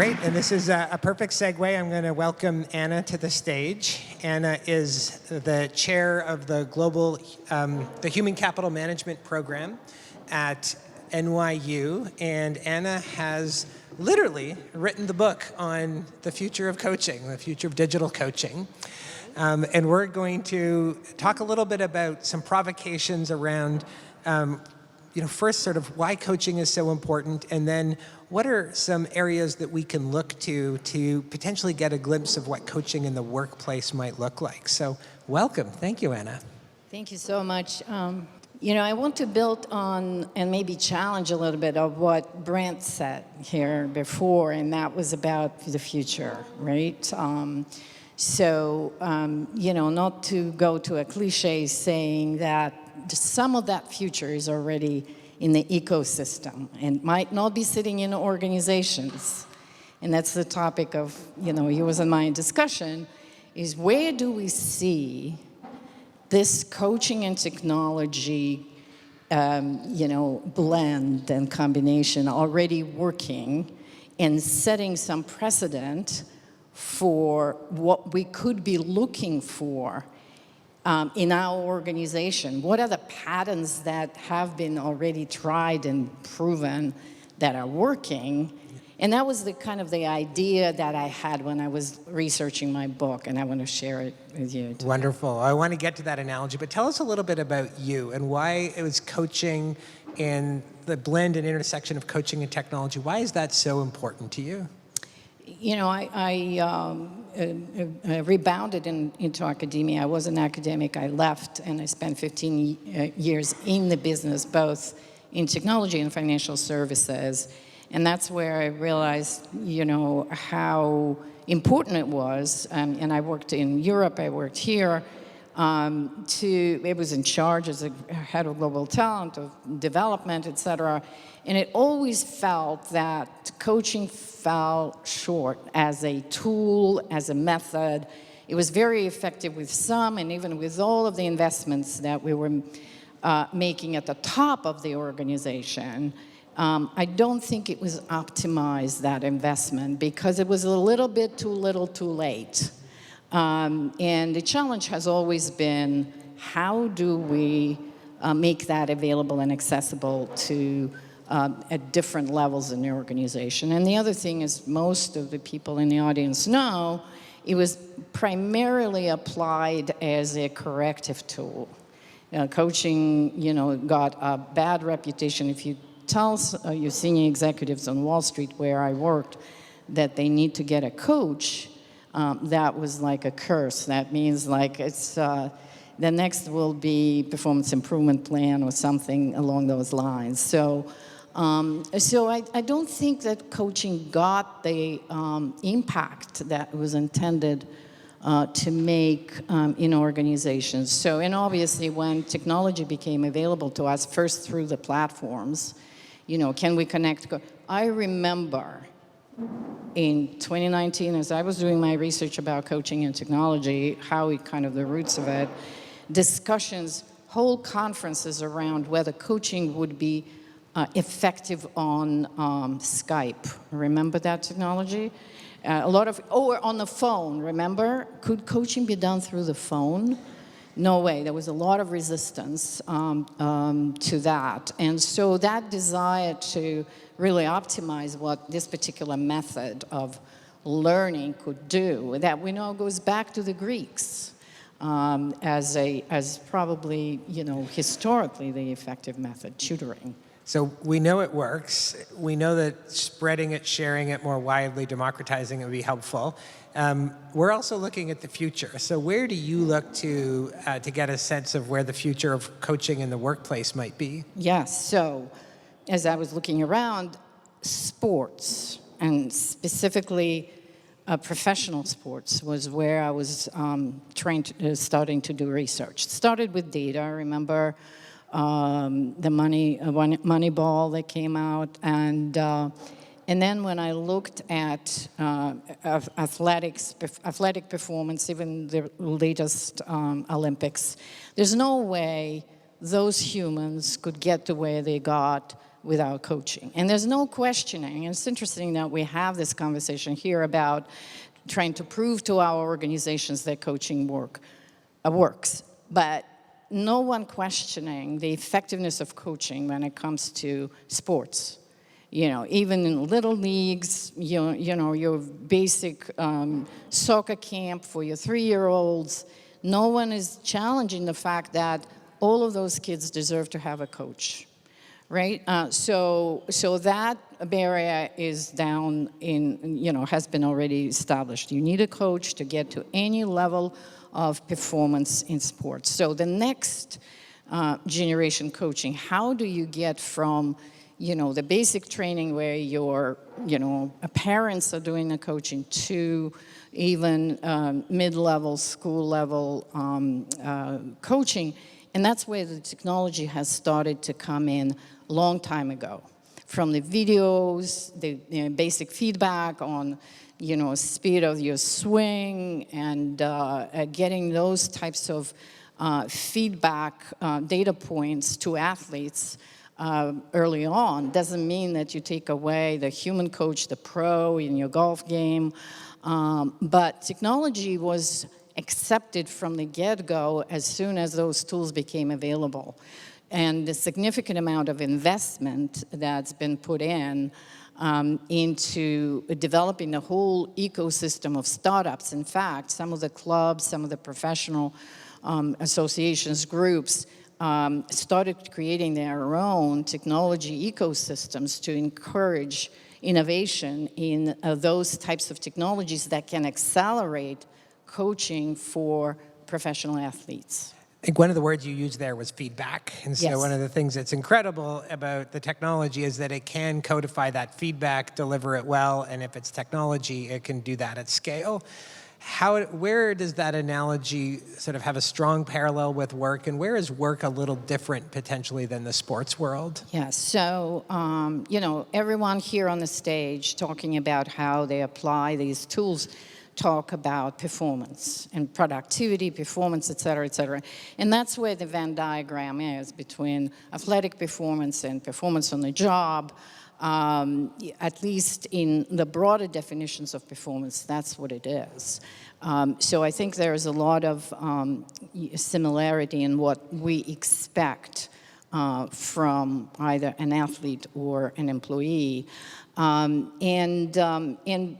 Great, and this is a perfect segue. I'm going to welcome Anna to the stage. Anna is the chair of the the Human Capital Management Program at NYU, and Anna has literally written the book on the future of coaching, the future of digital coaching. And we're going to talk a little bit about some provocations around first sort of why coaching is so important, and then what are some areas that we can look to potentially get a glimpse of what coaching in the workplace might look like. So welcome. Thank you, Anna. Thank you so much. I want to build on and maybe challenge a little bit of what Brent said here before, and that was about the future, right? Not to go to a cliche saying that some of that future is already in the ecosystem and might not be sitting in organizations. And that's the topic of, yours and my discussion, is where do we see this coaching and technology, blend and combination already working and setting some precedent for what we could be looking for in our organization? What are the patterns that have been already tried and proven that are working? And that was the idea that I had when I was researching my book, and I want to share it with you today. Wonderful. I want to get to that analogy, but tell us a little bit about you and why it was coaching and the blend and intersection of coaching and technology. Why is that so important to you? I rebounded into academia. I was an academic. I left, and I spent 15 years in the business, both in technology and financial services. And that's where I realized, how important it was. And I worked in Europe. I worked here. It was in charge as a head of global talent, of development, et cetera. And it always felt that coaching fell short as a tool, as a method. It was very effective with some, and even with all of the investments that we were making at the top of the organization, I don't think it was optimized, that investment, because it was a little bit too little too late. And the challenge has always been, how do we make that available and accessible to at different levels in the organization? And the other thing is, most of the people in the audience know, it was primarily applied as a corrective tool. Coaching, got a bad reputation. If you tell your senior executives on Wall Street, where I worked, that they need to get a coach, that was like a curse. That means it's the next will be performance improvement plan or something along those lines. So I don't think that coaching got the impact that was intended to make in organizations. And obviously, when technology became available to us, first through the platforms, can we connect? I remember in 2019, as I was doing my research about coaching and technology, the roots of it, discussions, whole conferences around whether coaching would be effective on Skype. Remember that technology? Or on the phone, remember? Could coaching be done through the phone? No way. There was a lot of resistance to that. And so that desire to really optimize what this particular method of learning could do, that we know goes back to the Greeks as probably, historically the effective method, tutoring. So we know it works. We know that spreading it, sharing it more widely, democratizing it would be helpful. We're also looking at the future. So where do you look to get a sense of where the future of coaching in the workplace might be? Yes. So as I was looking around, sports, and specifically professional sports, was where I was starting to do research. Started with data. I remember the Moneyball that came out, and then when I looked at athletic performance, even the latest Olympics, there's no way those humans could get to where they got without coaching. And there's no questioning. And it's interesting that we have this conversation here about trying to prove to our organizations that coaching works. But no one questioning the effectiveness of coaching when it comes to sports. You know, even in little leagues, you know, your basic soccer camp for your 3-year-olds, no one is challenging the fact that all of those kids deserve to have a coach, right? So that barrier is down in, you know, has been already established. You need a coach to get to any level of performance in sports. So the next generation coaching, how do you get from, you know, the basic training where your, you know, parents are doing the coaching to even mid-level, school-level coaching. And that's where the technology has started to come in a long time ago. From the videos, the basic feedback on, you know, speed of your swing and getting those types of feedback data points to athletes early on doesn't mean that you take away the human coach, the pro in your golf game. But technology was accepted from the get-go as soon as those tools became available. And the significant amount of investment that's been put in into developing the whole ecosystem of startups. In fact, some of the clubs, some of the professional associations, groups, started creating their own technology ecosystems to encourage innovation in those types of technologies that can accelerate coaching for professional athletes. I think one of the words you used there was feedback. And so Yes. one of the things that's incredible about the technology is that it can codify that feedback, deliver it well, and if it's technology, it can do that at scale. Where does that analogy sort of have a strong parallel with work, and where is work a little different potentially than the sports world? Yeah, so, you know, everyone here on the stage talking about how they apply these tools talk about performance and productivity, performance, et cetera, et cetera. And that's where the Venn diagram is between athletic performance and performance on the job. At least in the broader definitions of performance, that's what it is. So I think there is a lot of similarity in what we expect from either an athlete or an employee. And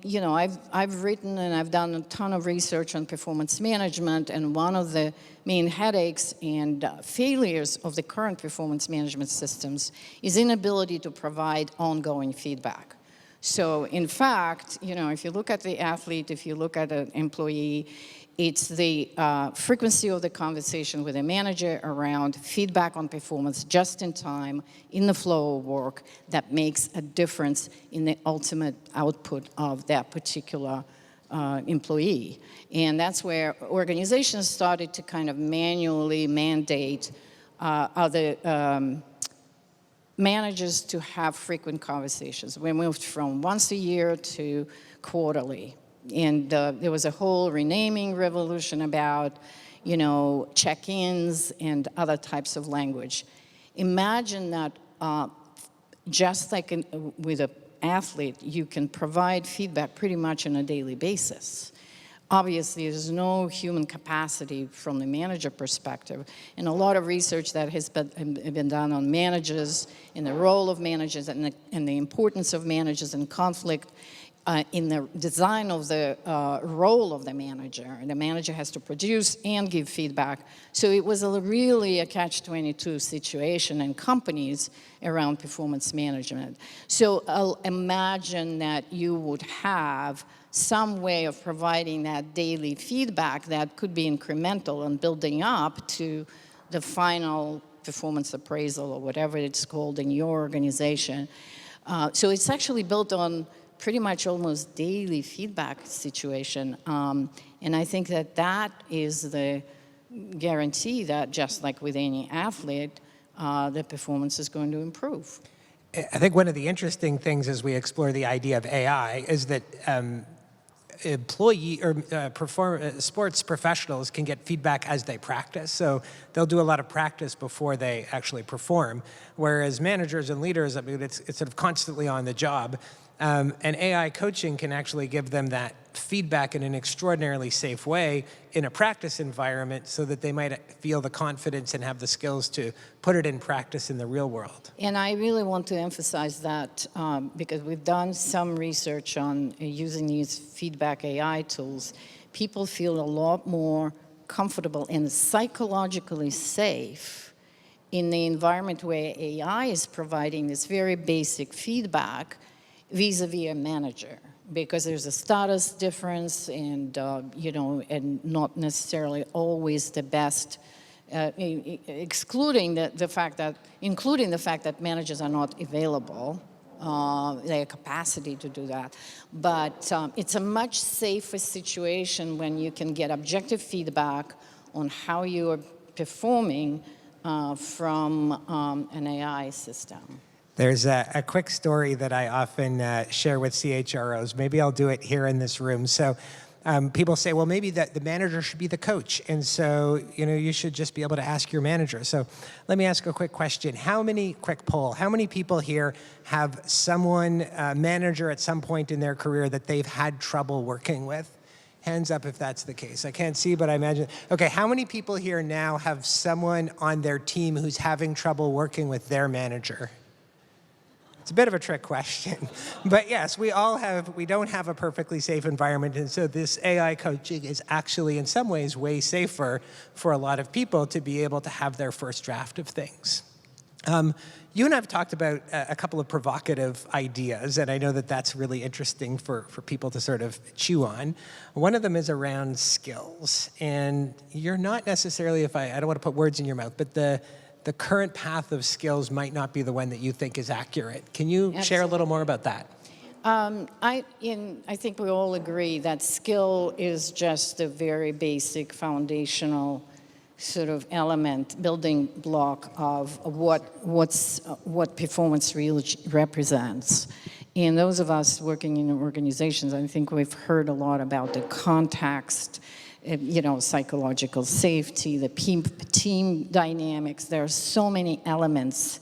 you know, I've written and I've done a ton of research on performance management, and one of the main headaches and failures of the current performance management systems is inability to provide ongoing feedback. So in fact, you know, if you look at the athlete, if you look at an employee, it's the frequency of the conversation with a manager around feedback on performance just in time, in the flow of work, that makes a difference in the ultimate output of that particular employee. And that's where organizations started to kind of manually mandate other managers to have frequent conversations. We moved from once a year to quarterly. And there was a whole renaming revolution about, you know, check-ins and other types of language. Imagine that just like with an athlete, you can provide feedback pretty much on a daily basis. Obviously, there's no human capacity from the manager perspective. And a lot of research that has been done on managers and the role of managers and the importance of managers and conflict in the design of the role of the manager. And the manager has to produce and give feedback. So it was really a catch-22 situation in companies around performance management. So I'll imagine that you would have some way of providing that daily feedback that could be incremental and building up to the final performance appraisal or whatever it's called in your organization. So it's actually built on pretty much almost daily feedback situation. And I think that that is the guarantee that just like with any athlete, the performance is going to improve. I think one of the interesting things as we explore the idea of AI is that sports professionals can get feedback as they practice. So they'll do a lot of practice before they actually perform. Whereas managers and leaders, I mean, it's sort of constantly on the job. And AI coaching can actually give them that feedback in an extraordinarily safe way in a practice environment so that they might feel the confidence and have the skills to put it in practice in the real world. And I really want to emphasize that because we've done some research on using these feedback AI tools. People feel a lot more comfortable and psychologically safe in the environment where AI is providing this very basic feedback vis-a-vis a manager, because there's a status difference and, and not necessarily always the best, including the fact that managers are not available, their capacity to do that. But it's a much safer situation when you can get objective feedback on how you are performing from an AI system. There's a quick story that I often share with CHROs. Maybe I'll do it here in this room. So people say, well, maybe the manager should be the coach. And so, you should just be able to ask your manager. So let me ask a quick question. Quick poll, how many people here have someone, manager at some point in their career that they've had trouble working with? Hands up if that's the case. I can't see, but I imagine. Okay, how many people here now have someone on their team who's having trouble working with their manager? It's a bit of a trick question, but yes, we don't have a perfectly safe environment, and so this AI coaching is actually in some ways way safer for a lot of people to be able to have their first draft of things. You and I have talked about a couple of provocative ideas, and I know that that's really interesting for people to sort of chew on. One of them is around skills, and you're not necessarily, I don't want to put words in your mouth, but the current path of skills might not be the one that you think is accurate. Can you share a little more about that? I think we all agree that skill is just a very basic foundational sort of element, building block of what performance really represents. And those of us working in organizations, I think we've heard a lot about the context, psychological safety, the team dynamics. There are so many elements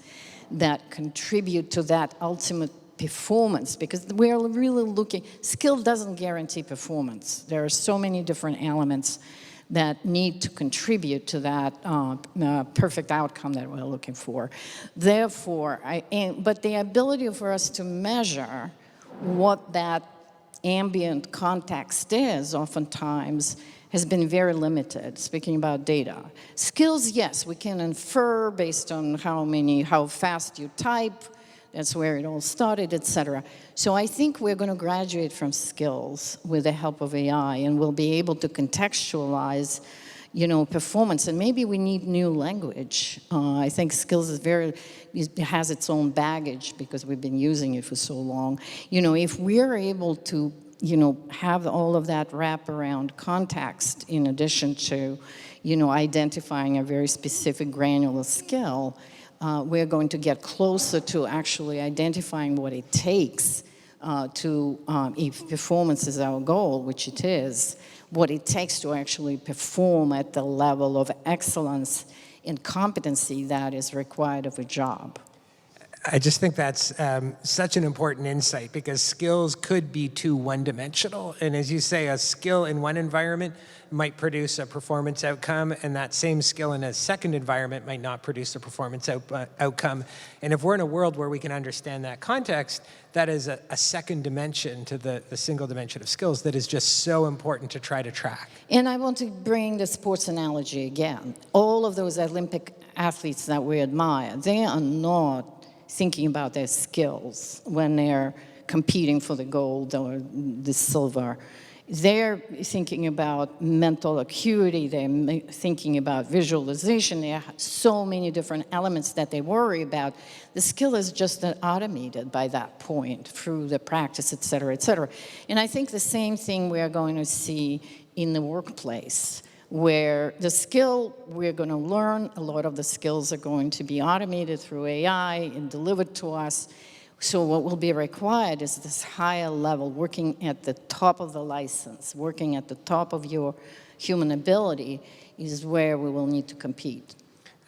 that contribute to that ultimate performance, because we're really looking, skill doesn't guarantee performance. There are so many different elements that need to contribute to that perfect outcome that we're looking for. Therefore, but the ability for us to measure what that ambient context is oftentimes has been very limited, speaking about data. Skills, yes, we can infer based on how fast you type, that's where it all started, et cetera. So I think we're going to graduate from skills with the help of AI, and we'll be able to contextualize, performance. And maybe we need new language. I think skills it has its own baggage because we've been using it for so long. If we're able to have all of that wraparound context in addition to, identifying a very specific granular skill, we're going to get closer to actually identifying what it takes if performance is our goal, which it is, what it takes to actually perform at the level of excellence and competency that is required of a job. I just think that's such an important insight, because skills could be too one-dimensional. And as you say, a skill in one environment might produce a performance outcome, and that same skill in a second environment might not produce a performance outcome. And if we're in a world where we can understand that context, that is a second dimension to the single dimension of skills that is just so important to try to track. And I want to bring the sports analogy again. All of those Olympic athletes that we admire, they are not thinking about their skills when they're competing for the gold or the silver. They're thinking about mental acuity, they're thinking about visualization. There are so many different elements that they worry about. The skill is just automated by that point through the practice, et cetera, et cetera. And I think the same thing we are going to see in the workplace, where the skill we're going to learn, a lot of the skills are going to be automated through AI and delivered to us So what will be required is this higher level, working at the top of the license, working at the top of your human ability is where we will need to compete.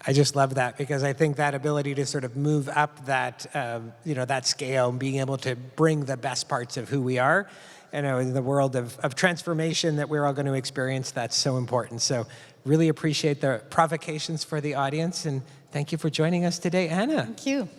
I just love that, because I think that ability to sort of move up that, that scale and being able to bring the best parts of who we are, in the world of transformation that we're all going to experience, that's so important. So really appreciate the provocations for the audience, and thank you for joining us today, Anna. Thank you.